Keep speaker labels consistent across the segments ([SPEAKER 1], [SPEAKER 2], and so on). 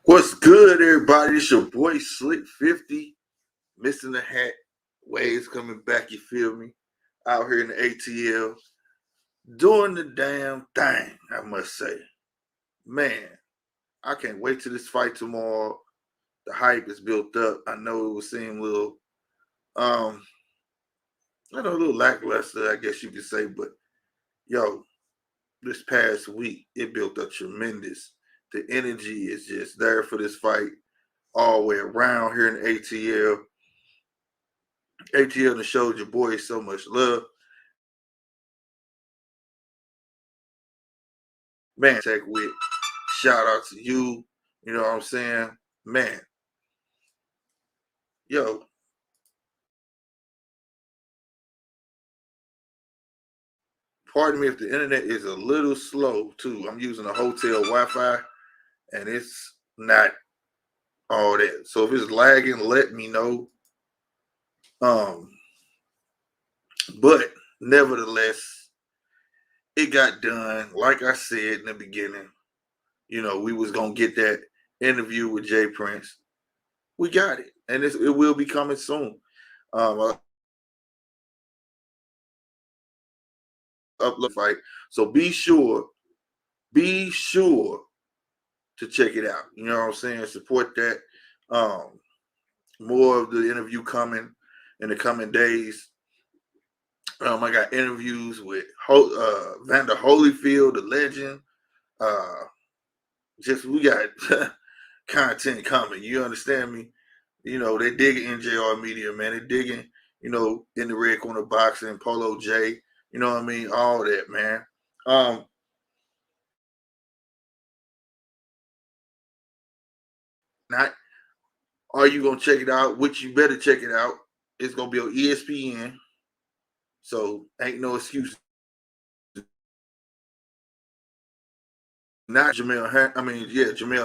[SPEAKER 1] What's good, everybody? It's your boy Slick 50, missing the hat. Waves coming back, you feel me? Out here in the ATL, doing the damn thing, I must say. Man, I can't wait till this fight tomorrow. The hype is built up. I know it will seem a little, um, I know a little lackluster, I guess you could say, but yo, this past week, it built up tremendous. The energy is just there for this fight all the way around here in ATL. ATL showed your boy so much love. Man, tech with shout out to you. You know what I'm saying? Man, yo, pardon me if the internet is a little slow too. I'm using a hotel Wi-Fi and it's not all that. So if it's lagging, let me know. Um, but nevertheless, it got done. Like I said in the beginning, we was gonna get that interview with Jay Prince. We got it, and it will be coming soon. I upload fight, so be sure to check it out. You know what I'm saying? Support that. Um, More of the interview coming in the coming days. I got interviews with Vander Holyfield, the legend. Uh, just we got content coming. You understand me? They digging NJR Media, man. They digging, in the Red Corner Boxing, Polo J. You know what I mean? All that, man. Um, Not are you gonna check it out? Which you better check it out. It's gonna be on ESPN, so ain't no excuse. Not Jamel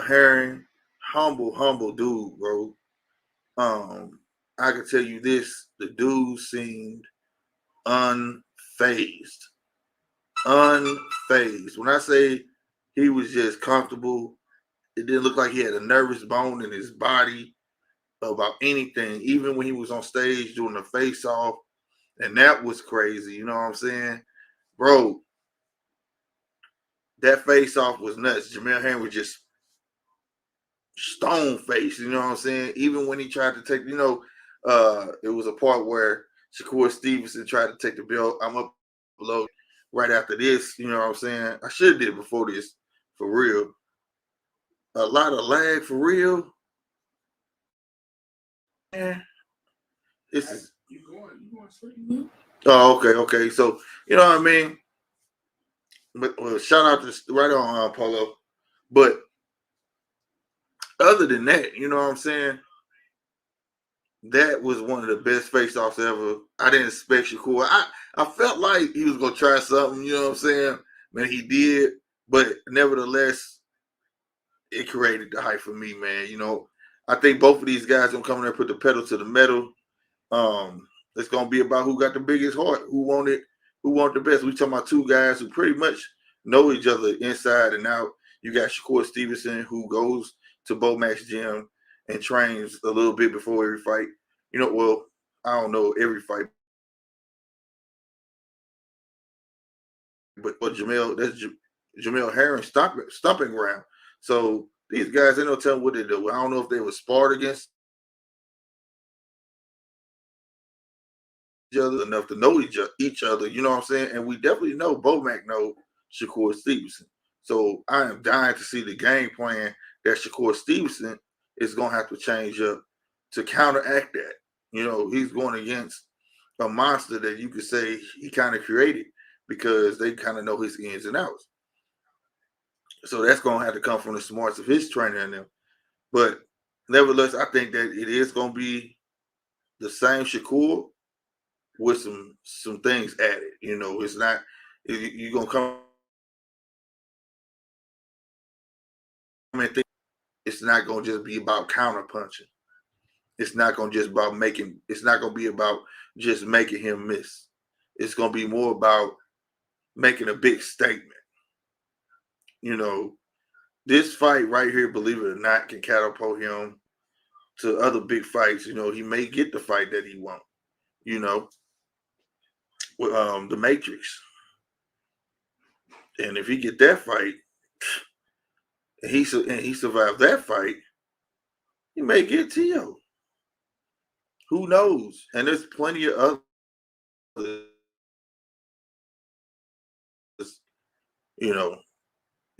[SPEAKER 1] Herring, humble dude, bro. I can tell you this: the dude seemed unfazed, unfazed. When I say he was just comfortable, it didn't look like he had a nervous bone in his body about anything. Even when he was on stage doing the face off, and that was crazy. You know what I'm saying, bro? That face off was nuts. Jamel Herring was just stone faced, you know what I'm saying? Even when he tried to take, it was a part where Shakur Stevenson tried to take the belt. I'm up below right after this, you know what I'm saying? I should have did it before this, for real. A lot of lag for real. Yeah. This is Oh, okay. So, you know what I mean? But well, shout out to right on Polo. But other than that, you know what I'm saying? That was one of the best face-offs ever. I didn't expect Shakur. I felt like he was gonna try something, you know what I'm saying? Man, he did, but nevertheless, it created the hype for me, man. I think both of these guys gonna come in there and put the pedal to the metal. It's gonna be about who got the biggest heart, who want the best. We talking about two guys who pretty much know each other inside and out. You got Shakur Stevenson, who goes to Bomax Gym and trains a little bit before every fight. Well, I don't know every fight, but Jamel Herring stomping ground. So these guys, they don't tell them what they do. I don't know if they were sparred against each other enough to know each other. You know what I'm saying? And we definitely know Bomac know Shakur Stevenson. So I am dying to see the game plan that Shakur Stevenson is going to have to change up to counteract that. He's going against a monster that you could say he kind of created because they kind of know his ins and outs. So that's going to have to come from the smarts of his trainer and them. But nevertheless, I think that it is going to be the same Shakur with some things added. It's not you're gonna come and think it's not gonna just be about counter punching. It's not gonna just about making. It's not gonna be about just making him miss. It's gonna be more about making a big statement. You know, This fight right here, believe it or not, can catapult him to other big fights. He may get the fight that he wants. You know, with the Matrix, and if he get that fight, and he survived that fight, he may get Tio. Who knows? And there's plenty of others. You know,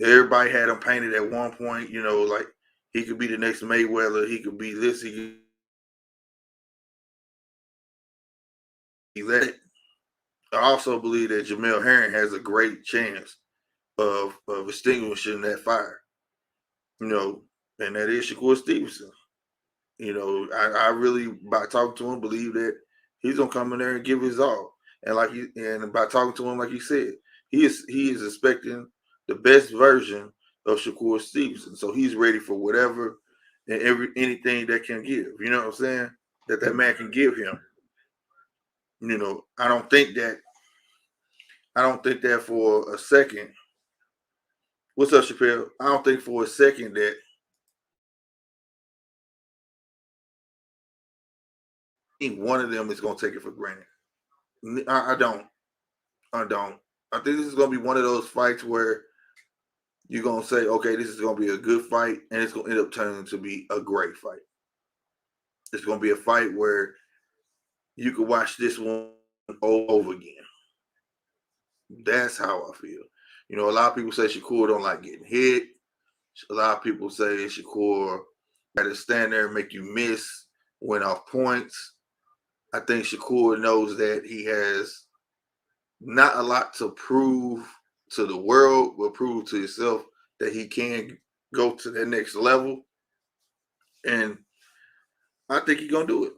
[SPEAKER 1] everybody had him painted at one point. Like he could be the next Mayweather. He could be this. He could be that. I also believe that Jamel Herring has a great chance of extinguishing that fire. And that is Shakur Stevenson. I really, by talking to him, believe that he's gonna come in there and give his all. And by talking to him, like he said, he is expecting the best version of Shakur Stevenson. So he's ready for whatever and anything that can give. You know what I'm saying? That man can give him. I don't think that. I don't think that for a second. What's up, Chappelle? I don't think for a second that one of them is gonna take it for granted. I don't. I don't. I think this is gonna be one of those fights where you're gonna say, okay, this is gonna be a good fight, and it's gonna end up turning to be a great fight. It's gonna be a fight where you could watch this one over again. That's how I feel. A lot of people say Shakur don't like getting hit. A lot of people say Shakur got to stand there and make you miss, win off points. I think Shakur knows that he has not a lot to prove to the world, but prove to himself that he can go to that next level. And I think he's gonna do it.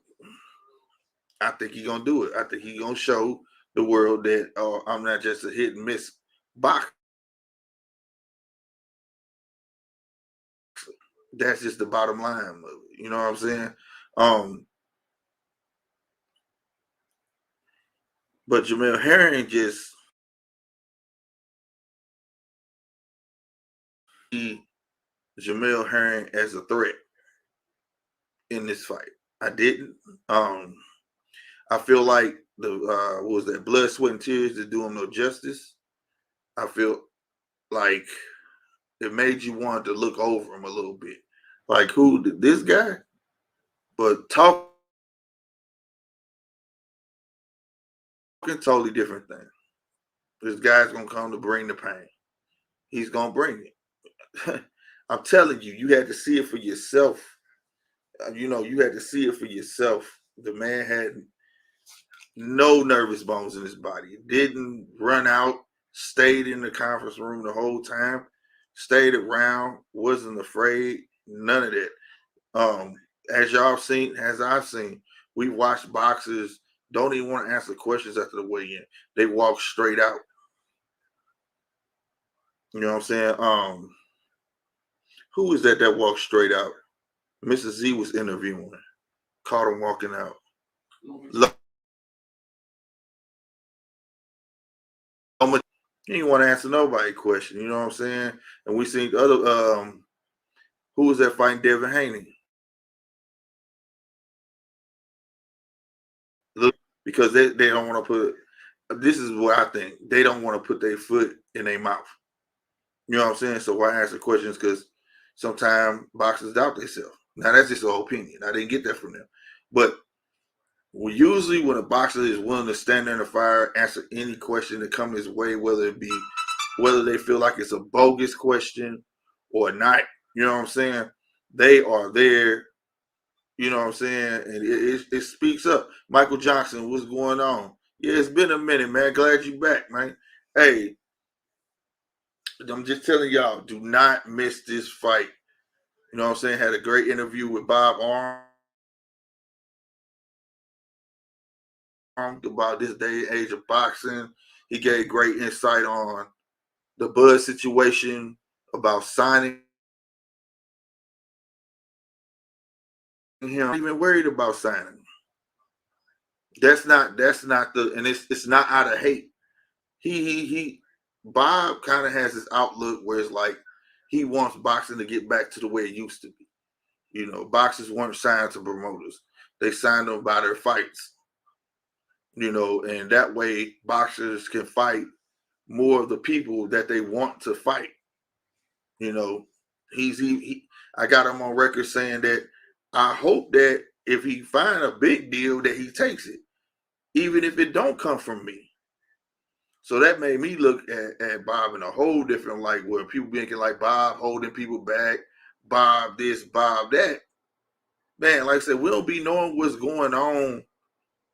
[SPEAKER 1] I think he's gonna do it. I think he's gonna show the world that I'm not just a hit and miss boxer. That's just the bottom line of it. You know what I'm saying? But Jamel Herring just Jamel Herring as a threat in this fight. I didn't. I feel like the what was that blood, sweat, and tears to do him no justice. I feel like it made you want to look over him a little bit. Like who did this guy? But talking totally different thing. This guy's gonna come to bring the pain. He's gonna bring it. I'm telling you, you had to see it for yourself. You had to see it for yourself. The man had no nervous bones in his body. Didn't run out, stayed in the conference room the whole time, stayed around, wasn't afraid, none of that. As y'all seen, as I've seen, we watched boxers don't even want to answer questions after the weigh-in. They walk straight out. You know what I'm saying? Who is that walked straight out? Mrs. Z was interviewing, caught him walking out. He didn't want to answer nobody question. You know what I'm saying? And we seen other who was that fighting Devin Haney? Because they don't want to put. This is what I think. They don't want to put their foot in their mouth. You know what I'm saying? So why answer questions? Because sometimes boxers doubt themselves. Now that's just an opinion. I didn't get that from them. But usually when a boxer is willing to stand there in the fire, answer any question that comes his way, whether they feel like it's a bogus question or not, you know what I'm saying? They are there. You know what I'm saying? And it speaks up. Michael Johnson, what's going on? Yeah, it's been a minute, man. Glad you back, man. Hey, I'm just telling y'all, do not miss this fight. You know what I'm saying? Had a great interview with Bob Arm about this day and age of boxing. He gave great insight on the Bud situation, about signing him. I'm not even worried about signing him. That's not the, and it's not out of hate. He Bob kind of has this outlook where it's like he wants boxing to get back to the way it used to be. Boxers weren't signed to promoters; they signed them by their fights. And that way boxers can fight more of the people that they want to fight. You know, I got him on record saying that I hope that if he find a big deal that he takes it, even if it don't come from me. So that made me look at Bob in a whole different light, where people thinking like Bob holding people back, Bob this, Bob that. Man, like I said, we don't be knowing what's going on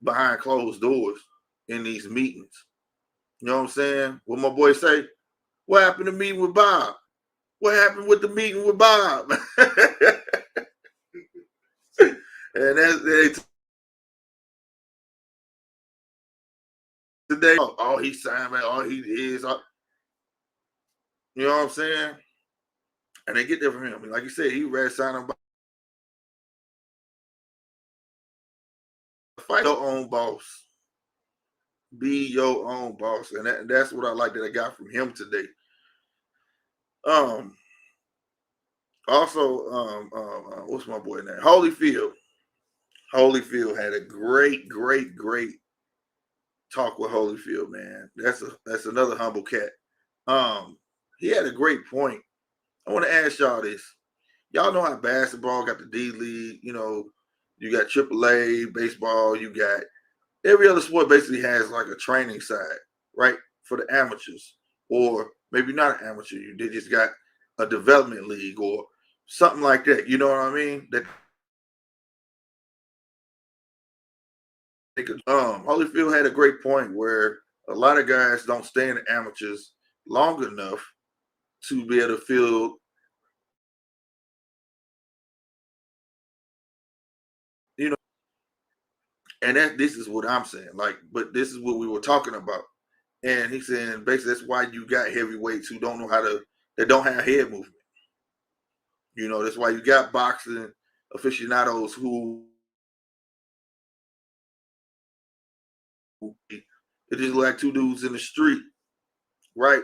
[SPEAKER 1] behind closed doors in these meetings. You know what I'm saying? What my boy say? What happened to meeting with Bob? What happened with the meeting with Bob? And today, all he signed, man, all he is, you know what I'm saying? And they get there from him. Like you said, he read signing by fight your own boss. Be your own boss. And that's what I like that I got from him today. Um, what's my boy name? Holyfield. Holyfield had a great, great, great talk with Holyfield, man. That's another humble cat. He had a great point. I want to ask y'all this. Y'all know how basketball got the D League, you got AAA, baseball, you got every other sport basically has like a training side, right? For the amateurs. Or maybe not an amateur. They just got a development league or something like that. You know what I mean? That they could Holyfield had a great point where a lot of guys don't stay in the amateurs long enough to be able to feel, you know, and this is what I'm saying. Like, but this is what we were talking about. And he's saying basically that's why you got heavyweights who don't know how to, that don't have head movement. That's why you got boxing aficionados who it just like two dudes in the street, right?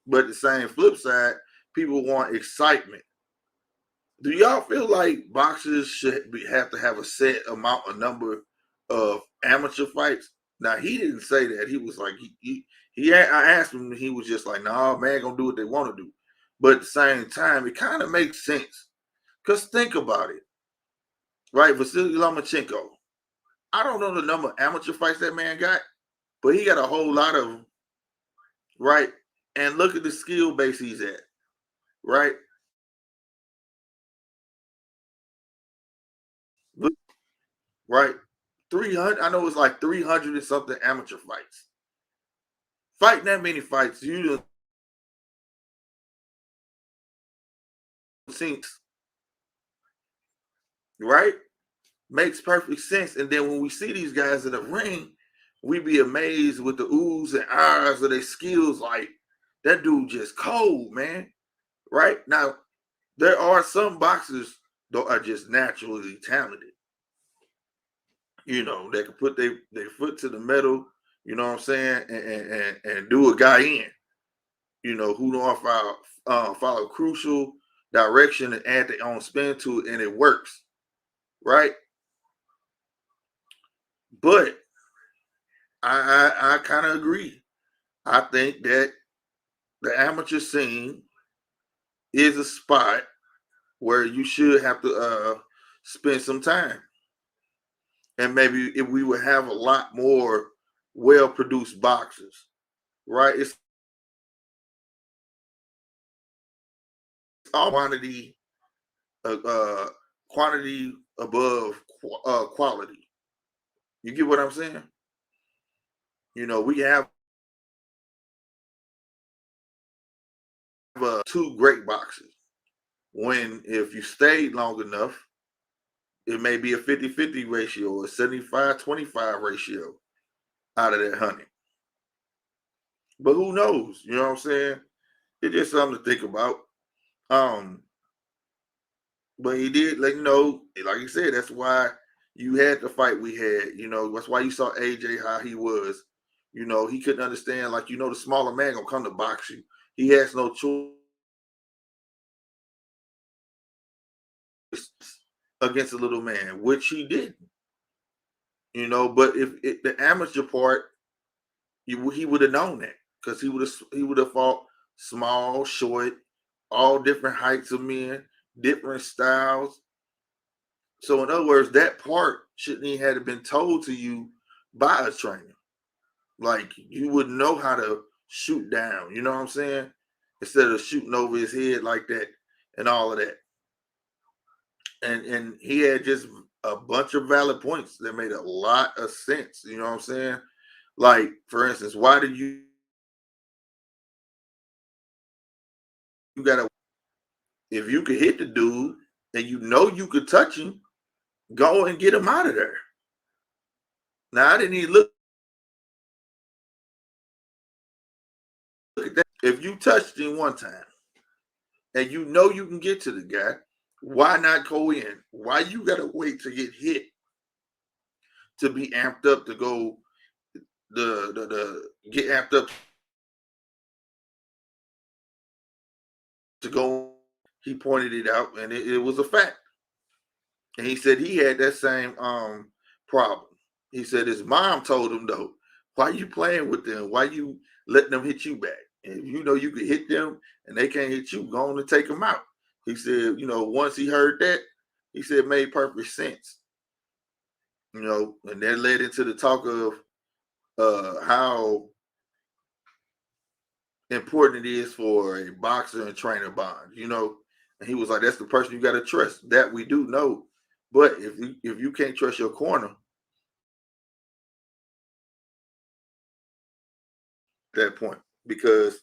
[SPEAKER 1] But the same flip side, people want excitement. Do y'all feel like boxers have to have a set amount, a number of amateur fights? Now he didn't say that. He was like I asked him, and he was just like, "Nah, man, gonna do what they want to do." But at the same time, it kind of makes sense because think about it, right? Vasily Lomachenko. I don't know the number of amateur fights that man got, but he got a whole lot of them, right? And look at the skill base he's at, right? Right? 300, I know it's like 300 and something amateur fights. Fighting that many fights, you think, right? Makes perfect sense. And then when we see these guys in the ring, we be amazed with the oohs and ahs of their skills. Like, that dude just cold, man. Right? Now, there are some boxers that are just naturally talented. They can put their foot to the metal, you know what I'm saying, and do a guy in. Who don't follow crucial direction and add their own spin to it, and it works, right? But I kind of agree. I think that the amateur scene is a spot where you should have to spend some time, and maybe if we would have a lot more well-produced boxers, right? It's all quantity above quality. You get what I'm saying? We have two great boxers. When if you stayed long enough, it may be a 50-50 ratio or 75-25 ratio out of that 100. But who knows? You know what I'm saying? It's just something to think about. Um, but he did let you know, like you said, that's why you had the fight we had. That's why you saw AJ how he was. He couldn't understand, like, the smaller man gonna come to box you. He has no choice against a little man, which he didn't. But if the amateur part, he would have known that because he would have fought small, short, all different heights of men, different styles. So in other words, that part shouldn't even have been told to you by a trainer. Like you would know how to shoot down. You know what I'm saying? Instead of shooting over his head like that and all of that. And he had just a bunch of valid points that made a lot of sense. You know what I'm saying? Like for instance, why do you gotta if you could hit the dude and you know you could touch him, go and get him out of there. Now I didn't even look at that. If you touched him one time and you know you can get to the guy, why not go in? Why you gotta wait to get hit to be amped up to go the get amped up to go? He pointed it out and it was a fact. And he said he had that same problem. He said his mom told him though, why you playing with them? Why you letting them hit you back? And if you know you could hit them and they can't hit you, go on and take them out. He said, once he heard that, he said it made perfect sense. And that led into the talk of how important it is for a boxer and trainer bond. And he was like, that's the person you gotta trust. That we do know. But if you can't trust your corner, that point because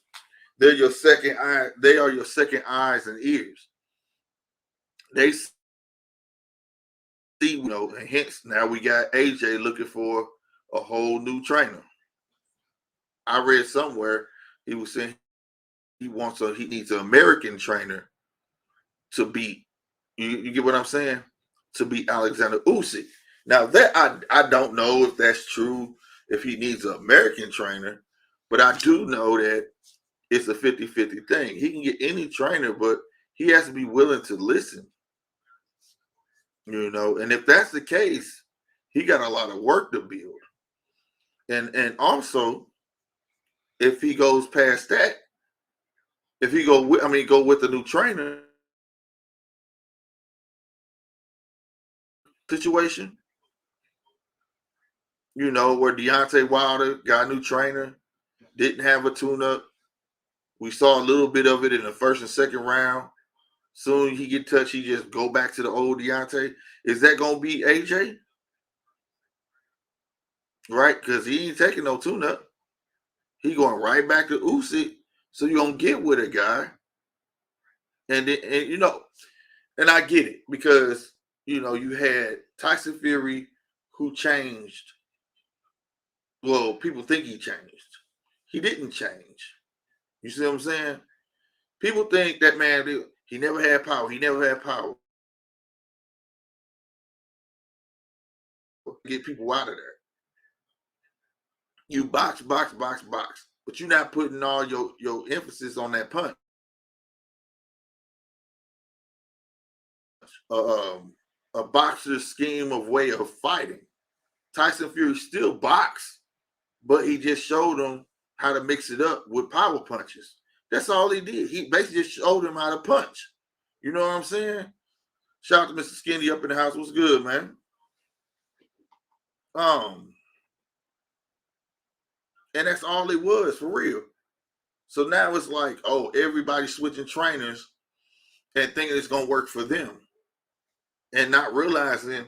[SPEAKER 1] they're your second eye. They are your second eyes and ears. They see, and hence now we got AJ looking for a whole new trainer. I read somewhere he was saying he needs an American trainer to beat. You get what I'm saying? To beat Alexander Usyk. Now that I don't know if that's true. If he needs an American trainer, but I do know that it's a 50-50 thing. He can get any trainer, but he has to be willing to listen. And if that's the case, he got a lot of work to build. And also, if he goes past that, if he go with the new trainer situation, where Deontay Wilder got a new trainer, didn't have a tune-up. We saw a little bit of it in the first and second round. Soon he get touched, he just go back to the old Deontay. Is that gonna be AJ? Right? Because he ain't taking no tune-up. He going right back to Usyk. So you're gonna get with a guy. And I get it because you had Tyson Fury who changed. Well, people think he changed. He didn't change. You see what I'm saying? People think that man, he never had power. He never had power. Get people out of there. You box, box, box, box, but you're not putting all your emphasis on that punch. A boxer's scheme of way of fighting. Tyson Fury still boxed, but he just showed him how to mix it up with power punches. That's all he did. He basically just showed him how to punch. You know what I'm saying? Shout out to Mr. Skinny up in the house. What's good, man? And that's all it was for real. So now it's like, oh, everybody's switching trainers and thinking it's gonna work for them, and not realizing,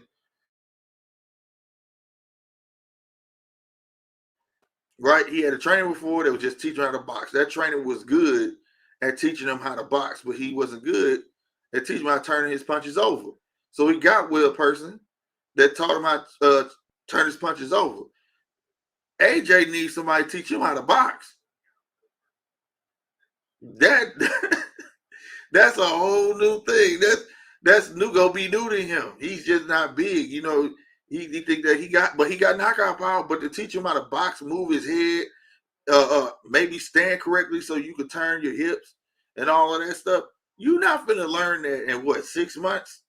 [SPEAKER 1] right? He had a trainer before that was just teaching how to box. That trainer was good at teaching him how to box, but he wasn't good at teaching him how to turn his punches over. So he got with a person that taught him how to turn his punches over. AJ needs somebody to teach him how to box. That that's a whole new thing. That's new gonna be new to him. He's just not big, He think that he got knockout power, but to teach him how to box, move his head, maybe stand correctly so you could turn your hips and all of that stuff. You're not gonna learn that in what 6 months?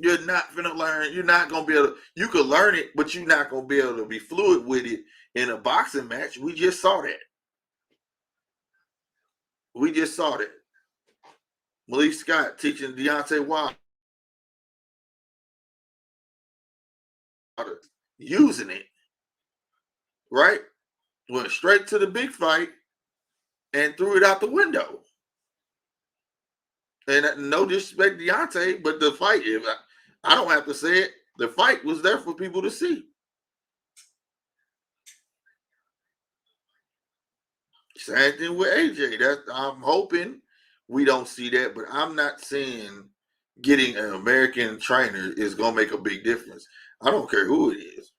[SPEAKER 1] You're not gonna learn. You're not gonna be able to, you could learn it, but you're not gonna be able to be fluid with it in a boxing match. We just saw that. We just saw that. Malik Scott teaching Deontay Wilder using it, right? Went straight to the big fight and threw it out the window. And no disrespect to Deontay, but the fight, if I don't have to say it, the fight was there for people to see. Same thing with AJ. That I'm hoping we don't see that, but I'm not saying getting an American trainer is gonna make a big difference. I don't care who it is.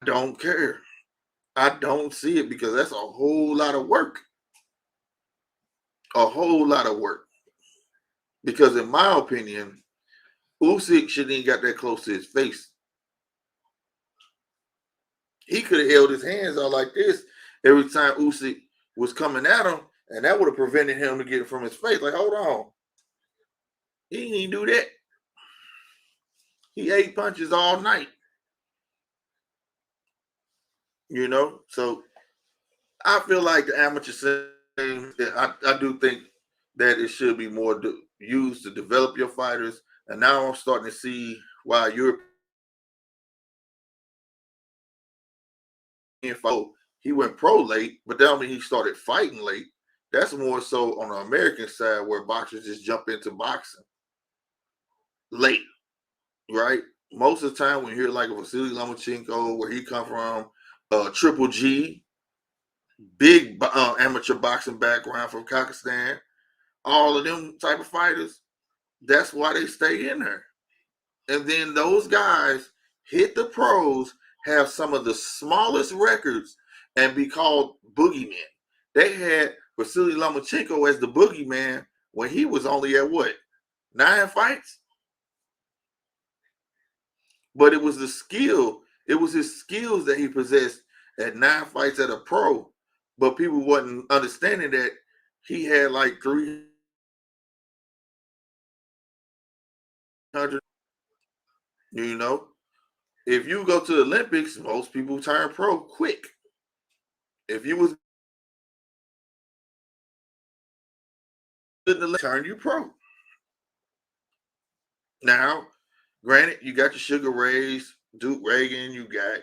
[SPEAKER 1] I don't care. I don't see it because that's a whole lot of work. A whole lot of work. Because in my opinion, Usyk shouldn't even got that close to his face. He could have held his hands out like this every time Usyk was coming at him, and that would have prevented him to get it from his face. Like, hold on. He didn't do that. He ate punches all night. So I feel like the amateur scene, I do think that it should be more used to develop your fighters. And now I'm starting to see why European fight, he went pro late, but that don't mean he started fighting late. That's more so on the American side where boxers just jump into boxing late, right? Most of the time when you hear like a Vasily Lomachenko, where he come from, Triple G, big amateur boxing background from Kazakhstan, all of them type of fighters, that's why they stay in there. And then those guys hit the pros, have some of the smallest records, and be called boogeymen. They had Vasily Lomachenko as the boogeyman when he was only at what, 9 fights? But it was the skill, it was his skills that he possessed at 9 fights at a pro. But people wasn't understanding that he had like 300, you know. If you go to the Olympics, most people turn pro quick. If you was in the turn you pro. Now, granted, you got your Sugar Rays, Duke Reagan, you got,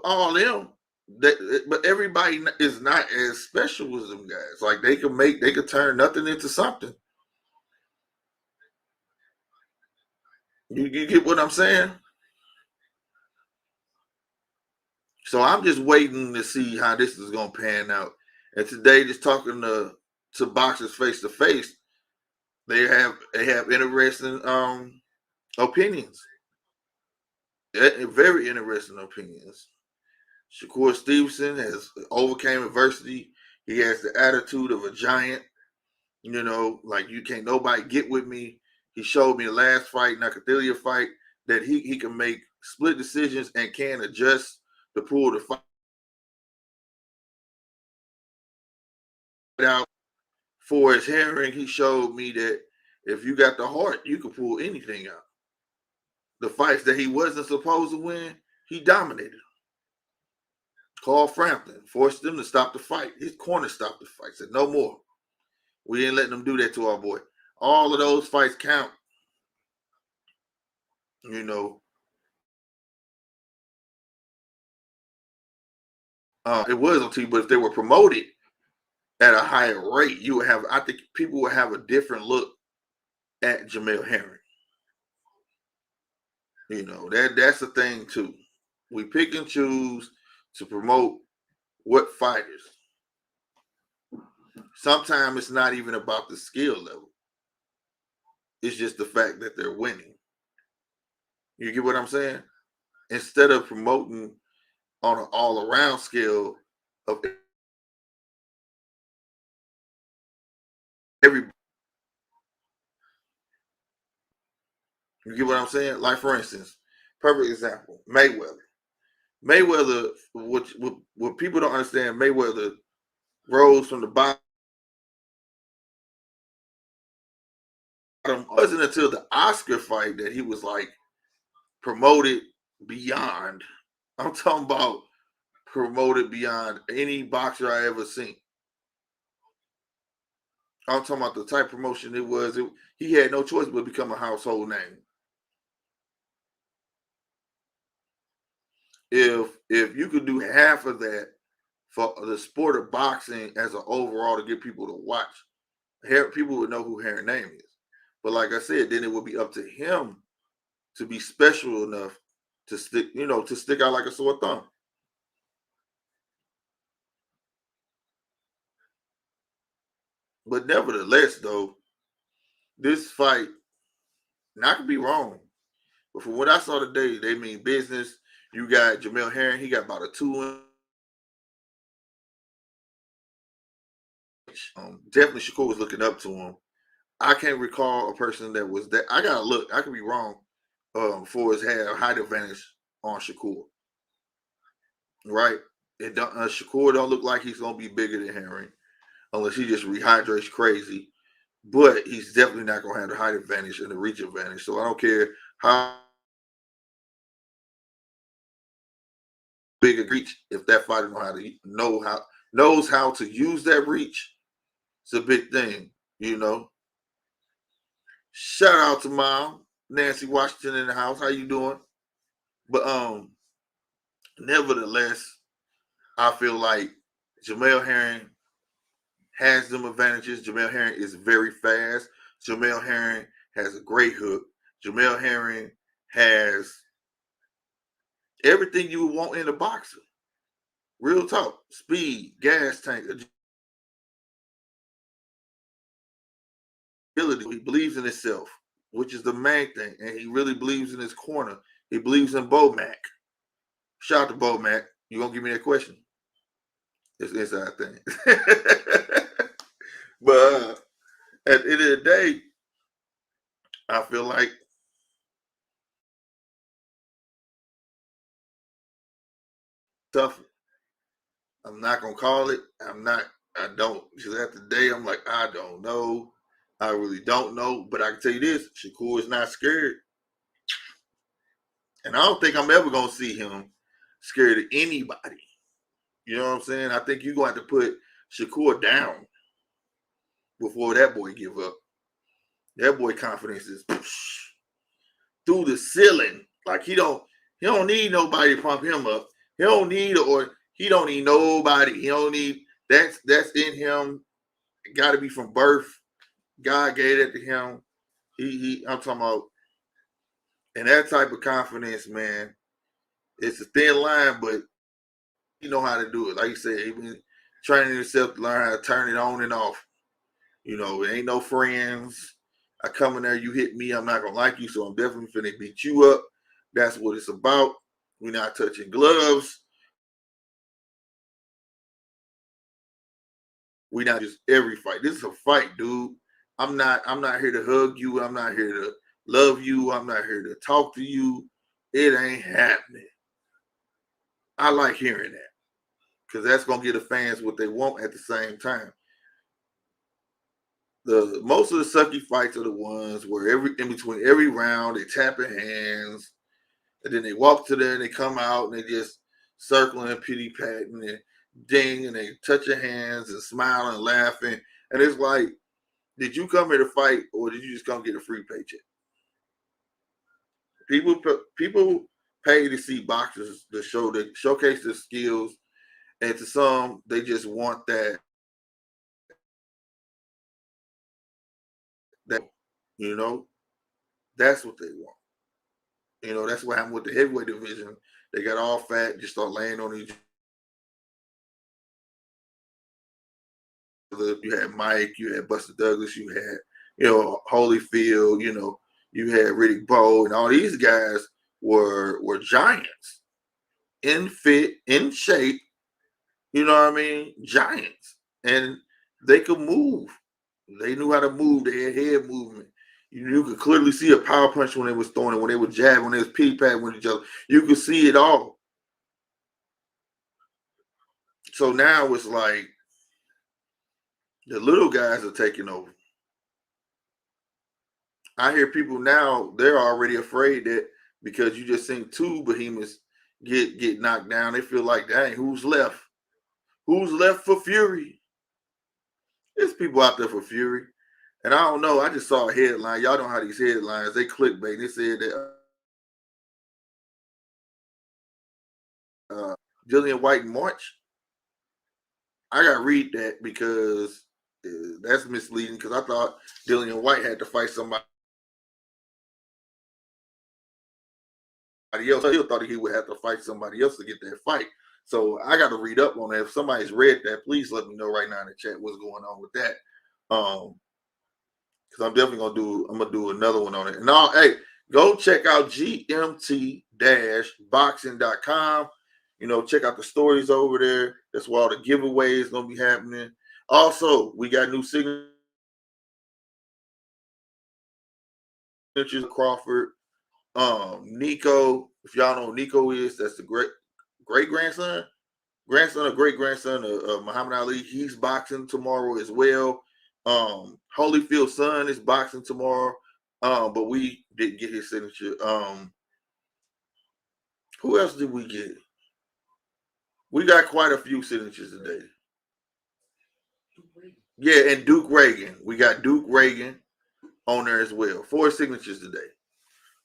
[SPEAKER 1] all them. But everybody is not as special as them guys. Like they could turn nothing into something. You get what I'm saying? So I'm just waiting to see how this is gonna pan out. And today, just talking to boxers face to face, they have interesting opinions. Very interesting opinions. Shakur Stevenson has overcame adversity. He has the attitude of a giant. Like you can't nobody get with me. He showed me the last fight, Nakathila fight, that he can make split decisions and can adjust to pull the fight out. For his hearing, he showed me that if you got the heart, you can pull anything out. The fights that he wasn't supposed to win, he dominated. Carl Frampton forced them to stop the fight. His corner stopped the fight. Said no more. We ain't letting them do that to our boy. All of those fights count. You know, it was on TV, but if they were promoted at a higher rate, you would have. I think people would have a different look at Jamel Herring. That's the thing too. We pick and choose to promote what fighters. Sometimes it's not even about the skill level. It's just the fact that they're winning. You get what I'm saying? Instead of promoting on an all around scale of every, you get what I'm saying? Like for instance, perfect example, Mayweather. Mayweather, what people don't understand, Mayweather rose from the bottom It wasn't until the Oscar fight that he was like promoted beyond. I'm talking about promoted beyond any boxer I ever seen. I'm talking about the type of promotion it was. He had no choice but become a household name. If you could do half of that for the sport of boxing as an overall to get people to watch, people would know who Harry Name is. But like I said, then it would be up to him to be special enough to stick, to stick out like a sore thumb. But nevertheless, though, this fight, and I could be wrong, but from what I saw today, they mean business. You got Jamel Herring, he got about a 2 inch. Definitely Shakur was looking up to him. I can't recall a person that was that. I gotta look. I could be wrong. For his had a height advantage on Shakur, right? Shakur don't look like he's gonna be bigger than Herring unless he just rehydrates crazy. But he's definitely not gonna have the height advantage and the reach advantage. So I don't care how big a reach. If that fighter knows how to use that reach, it's a big thing. You know. Shout out to Mom Nancy Washington in the house. How you doing? But nevertheless, I feel like Jamel Herring has them advantages. Jamel Herring is very fast. Jamel Herring has a great hook. Jamel Herring has everything you would want in a boxer. Real talk. Speed, gas tank, agility. He believes in himself, which is the main thing. And he really believes in his corner. He believes in Bo Mac. Shout out to Bo Mac. You gonna give me that question? It's inside thing. But at the end of the day, I feel like tough. I'm not gonna call it. I'm not. I don't. Because at the day, I'm like, I don't know. I really don't know. But I can tell you this: Shakur is not scared, and I don't think I'm ever gonna see him scared of anybody. You know what I'm saying? I think you're gonna have to put Shakur down before that boy give up. That boy confidence is through the ceiling. Like he don't need nobody to pump him up. He don't need nobody. He don't need that's in him. It gotta be from birth. God gave it to him. I'm talking about and that type of confidence, man, it's a thin line, but he know how to do it. Like you said, he been training himself to learn how to turn it on and off. It ain't no friends. I come in there, you hit me, I'm not gonna like you, so I'm definitely finna beat you up. That's what it's about. We're not touching gloves. We not just every fight. This is a fight, dude. I'm not here to hug you. I'm not here to love you. I'm not here to talk to you. It ain't happening. I like hearing that because that's gonna give the fans what they want at the same time. The most of the sucky fights are the ones where in between every round they tapping hands and then they walk to there and they come out and they just circling, pity patting and ding and they touch your hands and smiling and laughing. And it's like, did you come here to fight or did you just come get a free paycheck? People pay to see boxers to showcase their skills, and to some they just want that you know that's what they want. That's what happened with the heavyweight division. They got all fat, just start laying on each other. You had Mike, you had Buster Douglas, you had Holyfield, you had Riddick Bowe, and all these guys were giants in fit, in shape. You know what I mean? Giants, and they could move. They knew how to move. They had head movement. You could clearly see a power punch when they was throwing it, when they were jabbing, when they was pity patting with each other. You could see it all. So now it's like the little guys are taking over. I hear people now, they're already afraid that because you just seen two behemoths get knocked down, they feel like, dang, who's left? Who's left for Fury? There's people out there for Fury. And I don't know. I just saw a headline. Y'all know how these headlines, they clickbait. They said that Jillian White in March. I got to read that because that's misleading because I thought Jillian White had to fight somebody else. I still thought he would have to fight somebody else to get that fight. So I got to read up on that. If somebody's read that, please let me know right now in the chat what's going on with that. Because I'm definitely gonna do another one on it. And now, hey, go check out gmt-boxing.com. You know, check out the stories over there. That's where all the giveaways gonna be happening. Also, we got new signatures. Crawford, Nico. If y'all know who Nico is, that's the great grandson of great grandson of Muhammad Ali. He's boxing tomorrow as well. Holyfield's son is boxing tomorrow. But we didn't get his signature. Who else did we get? We got quite a few signatures today. Yeah, and Duke Reagan. We got Duke Reagan on there as well. 4 signatures today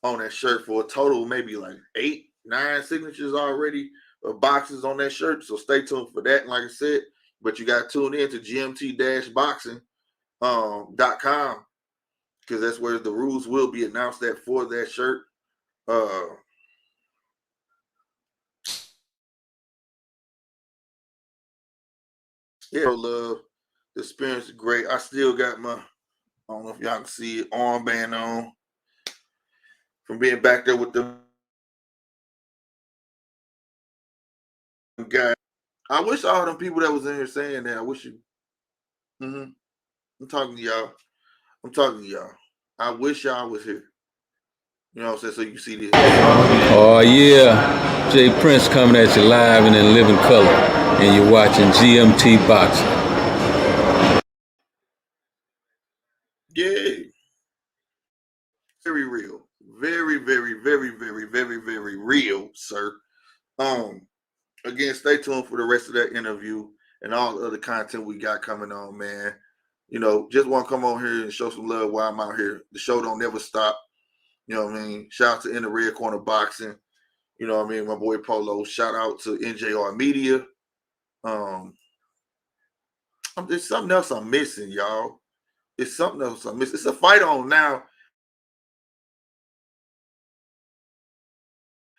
[SPEAKER 1] on that shirt for a total maybe like 8, 9 signatures already of boxes on that shirt. So stay tuned for that. And like I said, but you got to tune in to gmt-boxing.com because that's where the rules will be announced at for that shirt. Yeah, love. The experience is great. I still got my, I don't know if y'all can see it, armband on from being back there with the guys. I wish all them people that was in here saying that. I wish you. Mm-hmm. I'm talking to y'all. I'm talking to y'all. I wish y'all was here. You know what I'm saying? So you can see this.
[SPEAKER 2] Oh yeah, Jay Prince coming at you live and in living color, and you're watching GMT Boxing.
[SPEAKER 1] Yeah. Very real. Very, very, very, very, very, very real, sir. Again, stay tuned for the rest of that interview and all the other content we got coming on, man. You know, just want to come on here and show some love while I'm out here. The show don't never stop. You know what I mean? Shout out to In the Red Corner Boxing. You know what I mean? My boy Polo. Shout out to NJR Media. There's something else I'm missing, y'all. It's something else I'm missing. It's a fight on now.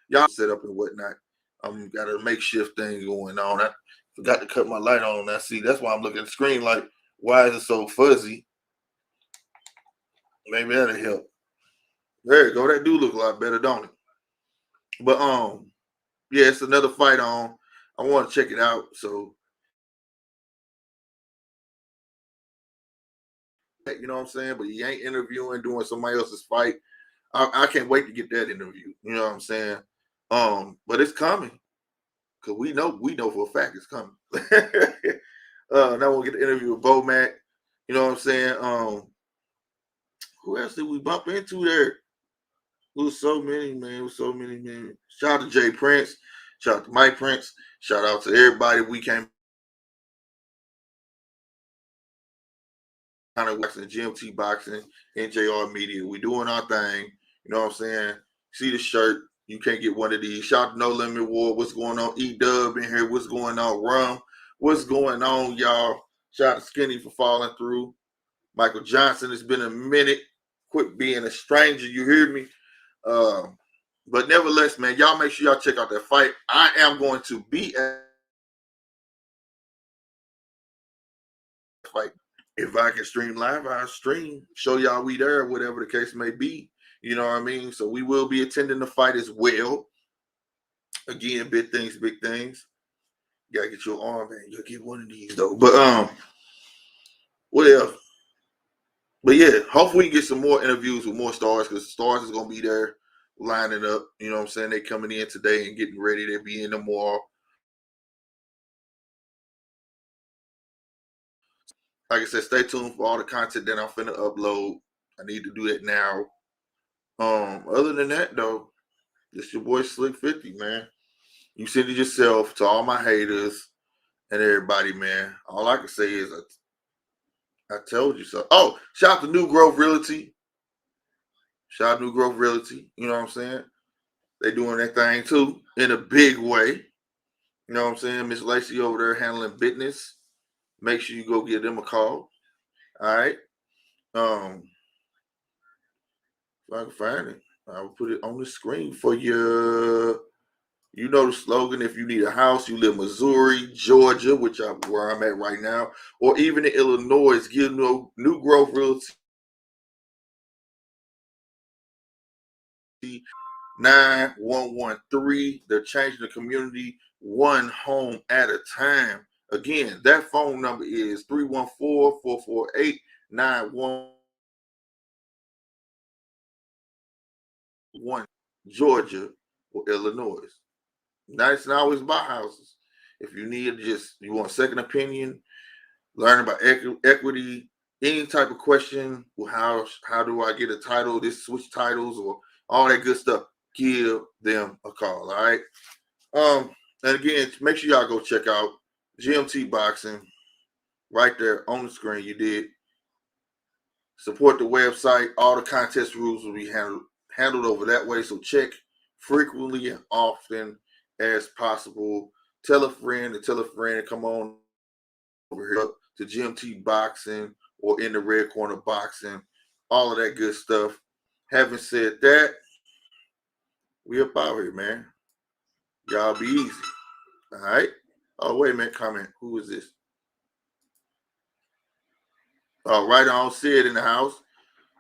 [SPEAKER 1] Y'all set up and whatnot. Got a makeshift thing going on. I forgot to cut my light on. I see. That's why I'm looking at the screen like, why is it so fuzzy? Maybe that'll help. There you go. That do look a lot better, don't it? But yeah, it's another fight on. I want to check it out. So you know what I'm saying? But he ain't interviewing, doing somebody else's fight. I can't wait to get that interview. You know what I'm saying? But it's coming because we know for a fact it's coming. Now we'll get the interview with Bo Mac. You know what I'm saying? Who else did we bump into there? It was so many, man. It was so many, man. Shout out to Jay Prince. Shout out to Mike Prince. Shout out to everybody we came kind of watching GMT Boxing, NJR Media. We doing our thing. You know what I'm saying? See the shirt. You can't get one of these. Shout out to No Limit War. What's going on? E-Dub in here. What's going on? Rum. What's going on, y'all? Shout out to Skinny for falling through. Michael Johnson, it's been a minute. Quit being a stranger. You hear me? But nevertheless, man, y'all make sure y'all check out that fight. I am going to be at the fight. If I can stream live, I'll stream, show y'all we there, whatever the case may be. You know what I mean? So we will be attending the fight as well. Again, big things, big things. You gotta get your arm, man. You'll get one of these though. But well, but yeah, hopefully we can get some more interviews with more stars because stars is gonna be there lining up. You know what I'm saying? They coming in today and getting ready. They'll be in tomorrow. Like I said, stay tuned for all the content that I'm finna upload. I need to do that now. Other than that though, it's your boy Slick 50, man. You said it yourself to all my haters and everybody, man. All I can say is I told you so. Oh, shout out to New Growth Realty. Shout out New Growth Realty. You know what I'm saying? They doing that thing too in a big way. You know what I'm saying? Miss Lacey over there handling business. Make sure you go give them a call. All right. If I can find it, I will put it on the screen for you. You know the slogan: if you need a house, you live in Missouri, Georgia, where I'm at right now, or even in Illinois, give New Growth Realty 9113. They're changing the community one home at a time. Again, that phone number is 314-448-9111, Georgia or Illinois. Nice and always buy houses. If you need you want a second opinion, learn about equity, any type of question, well, how do I get a title, switch titles, or all that good stuff, give them a call. All right. And again, make sure y'all go check out GMT Boxing right there on the screen. You did support the website. All the contest rules will be handled over that way. So check frequently and often as possible. Tell a friend to come on over here to GMT Boxing or in the Red Corner Boxing. All of that good stuff. Having said that, we up out here, man. Y'all be easy. All right. Oh, wait a minute. Comment. Who is this? Oh, right on. See it in the house.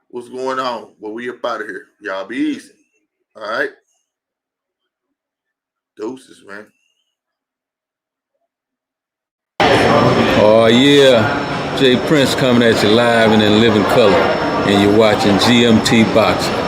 [SPEAKER 1] What's going on? Well, we up out of here. Y'all be easy. All right. Deuces, man.
[SPEAKER 2] Oh yeah, Jay Prince coming at you live and in living color, and you're watching GMT Boxing.